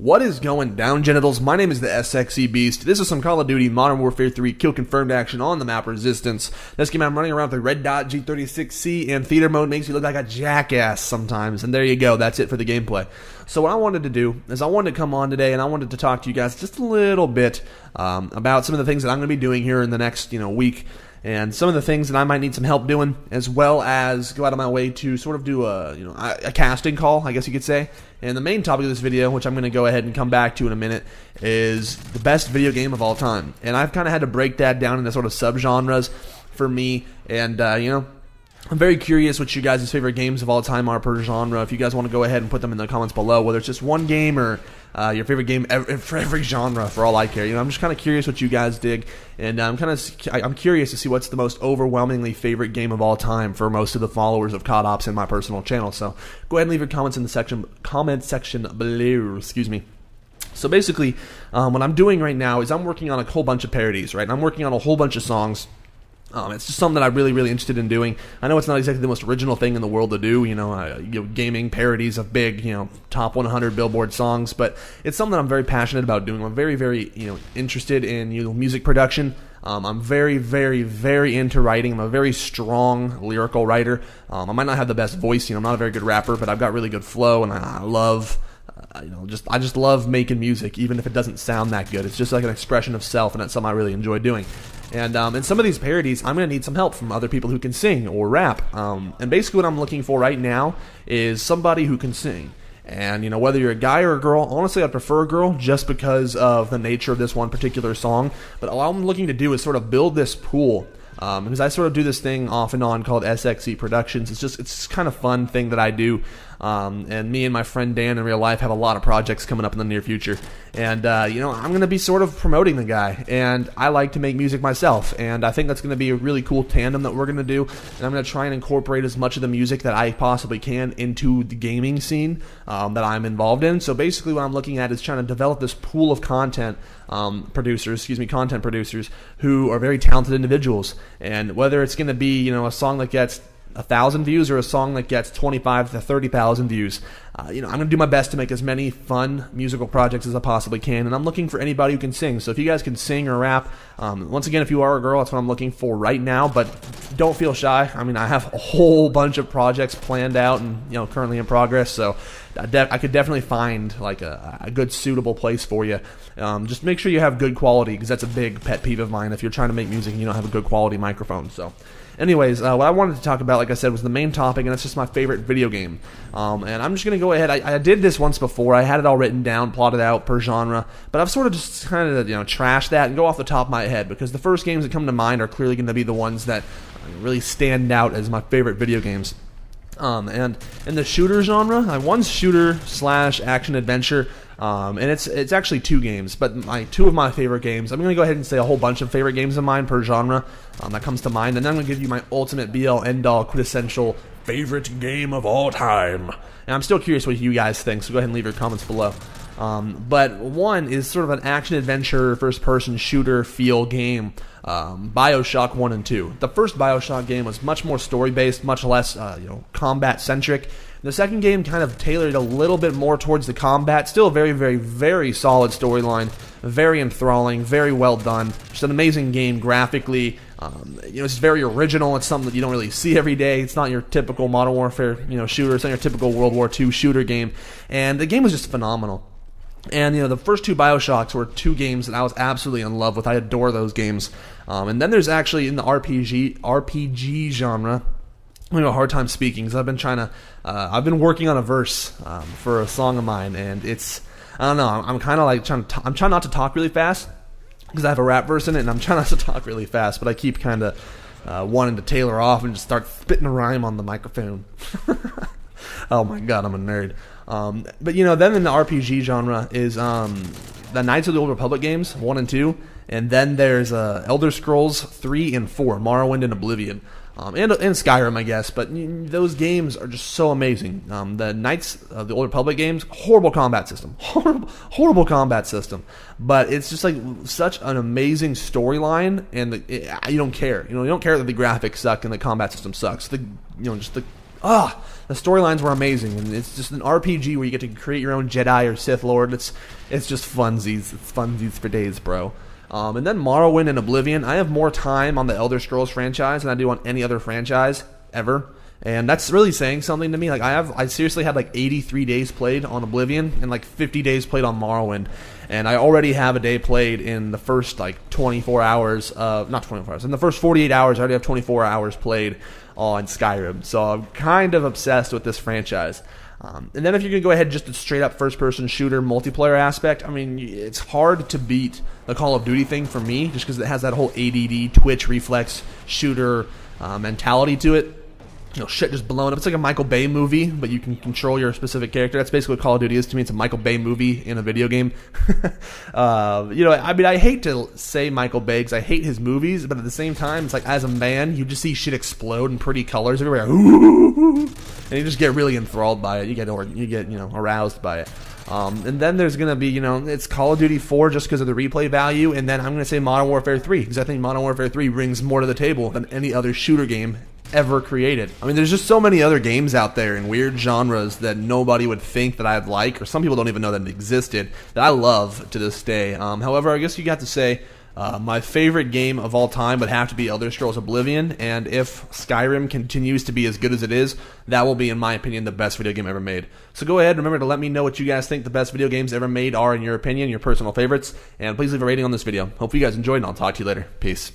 What is going down, genitals? My name is the SXE Beast. This is some Call of Duty Modern Warfare 3 kill confirmed action on the map Resistance. This game I'm running around with the red dot G36C, and theater mode makes you look like a jackass sometimes. And there you go, that's it for the gameplay. So what I wanted to do is I wanted to come on today and I wanted to talk to you guys just a little bit about some of the things that I'm going to be doing here in the next week. And some of the things that I might need some help doing, as well as go out of my way to sort of do a casting call, I guess you could say. And the main topic of this video, which I'm going to go ahead and come back to in a minute, is the best video game of all time. And I've kind of had to break that down into sort of subgenres for me. And, I'm very curious what you guys' favorite games of all time are per genre. If you guys want to go ahead and put them in the comments below, whether it's just one game or your favorite game for every genre, for all I care. I'm just kind of curious what you guys dig, and I'm curious to see what's the most overwhelmingly favorite game of all time for most of the followers of COD Ops in my personal channel. So go ahead and leave your comments in the comment section below. Excuse me. So basically, what I'm doing right now is I'm working on a whole bunch of parodies, right? And I'm working on a whole bunch of songs. It's just something that I'm really interested in doing. I know it's not exactly the most original thing in the world to do, gaming parodies of big, top 100 Billboard songs, but it's something that I'm very passionate about doing. I'm very, interested in music production. I'm very into writing. I'm a very strong lyrical writer. I might not have the best voice, I'm not a very good rapper, but I've got really good flow, and I love... I just love making music, even if it doesn't sound that good. It's just like an expression of self, and that's something I really enjoy doing. And in some of these parodies, I'm going to need some help from other people who can sing or rap. And basically what I'm looking for right now is somebody who can sing. And, whether you're a guy or a girl, honestly, I'd prefer a girl just because of the nature of this one particular song. But all I'm looking to do is sort of build this pool. Because I sort of do this thing off and on called SXE Productions. It's kind of fun thing that I do. And me and my friend Dan in real life have a lot of projects coming up in the near future. And, I'm going to be sort of promoting the guy. And I like to make music myself. And I think that's going to be a really cool tandem that we're going to do. And I'm going to try and incorporate as much of the music that I possibly can into the gaming scene that I'm involved in. So basically what I'm looking at is trying to develop this pool of content producers who are very talented individuals. And whether it's going to be, a song that gets 1,000 views or a song that gets 25 to 30,000 views, I'm going to do my best to make as many fun musical projects as I possibly can, and I'm looking for anybody who can sing. So if you guys can sing or rap, once again, if you are a girl, that's what I'm looking for right now, but don't feel shy. I have a whole bunch of projects planned out and, currently in progress, so I could definitely find like a good suitable place for you. Just make sure you have good quality, because that's a big pet peeve of mine if you're trying to make music and you don't have a good quality microphone. So anyways, what I wanted to talk about, like I said, was the main topic, and it's just my favorite video game. And I'm just going to go ahead. I did this once before. I had it all written down, plotted out per genre, but I've sort of just kind of trashed that and go off the top of my head, because the first games that come to mind are clearly going to be the ones that really stand out as my favorite video games. And in the shooter genre, one's shooter / action adventure, and it's actually two games, but two of my favorite games. I'm going to go ahead and say a whole bunch of favorite games of mine per genre that comes to mind, and then I'm going to give you my ultimate be-all, end-all, quintessential favorite game of all time. And I'm still curious what you guys think, so go ahead and leave your comments below. But one is sort of an action-adventure, first-person shooter feel game, BioShock 1 and 2. The first BioShock game was much more story-based, much less, combat-centric. The second game kind of tailored a little bit more towards the combat. Still a very solid storyline, very enthralling, very well done. Just an amazing game graphically. It's very original. It's something that you don't really see every day. It's not your typical Modern Warfare, shooter. It's not your typical World War II shooter game. And the game was just phenomenal. And, the first two BioShocks were two games that I was absolutely in love with. I adore those games. And then there's actually, in the RPG genre, I'm having a hard time speaking, because I've been working on a verse for a song of mine, and I don't know, I'm kind of like I'm trying not to talk really fast, because I have a rap verse in it, and I'm trying not to talk really fast, but I keep kind of wanting to tailor off and just start spitting a rhyme on the microphone. Oh my god, I'm a nerd. But then in the RPG genre is the Knights of the Old Republic games, 1 and 2, and then there's Elder Scrolls 3 and 4, Morrowind and Oblivion. And Skyrim, I guess, but those games are just so amazing. The Knights of the Old Republic games, horrible combat system, horrible combat system, but it's just like such an amazing storyline, and you don't care, you don't care that the graphics suck and the combat system sucks. Just the The storylines were amazing, and it's just an RPG where you get to create your own Jedi or Sith Lord. It's just funsies. It's funsies for days, bro. And then Morrowind and Oblivion. I have more time on the Elder Scrolls franchise than I do on any other franchise ever. And that's really saying something to me. Like I seriously had like 83 days played on Oblivion and like 50 days played on Morrowind. And I already have a day played in the first like 24 hours, not 24 hours, in the first 48 hours I already have 24 hours played on Skyrim. So I'm kind of obsessed with this franchise. And then if you can go ahead just a straight up first person shooter multiplayer aspect, I mean, it's hard to beat the Call of Duty thing for me just because it has that whole ADD, twitch, reflex, shooter mentality to it. You know, shit just blowing up. It's like a Michael Bay movie, but you can control your specific character. That's basically what Call of Duty is to me. It's a Michael Bay movie in a video game. You know, I mean, I hate to say Michael Bay because I hate his movies, but at the same time, it's like as a man, you just see shit explode in pretty colors everywhere, and you just get really enthralled by it. You get aroused by it. And then there's going to be, it's Call of Duty 4 just because of the replay value, and then I'm going to say Modern Warfare 3 because I think Modern Warfare 3 brings more to the table than any other shooter game ever created. I mean, there's just so many other games out there in weird genres that nobody would think that I'd like, or some people don't even know that it existed, that I love to this day. However, I guess you got to say my favorite game of all time would have to be Elder Scrolls Oblivion, and if Skyrim continues to be as good as it is, that will be, in my opinion, the best video game ever made. So go ahead, remember to let me know what you guys think the best video games ever made are in your opinion, your personal favorites, and please leave a rating on this video. Hope you guys enjoyed, and I'll talk to you later. Peace.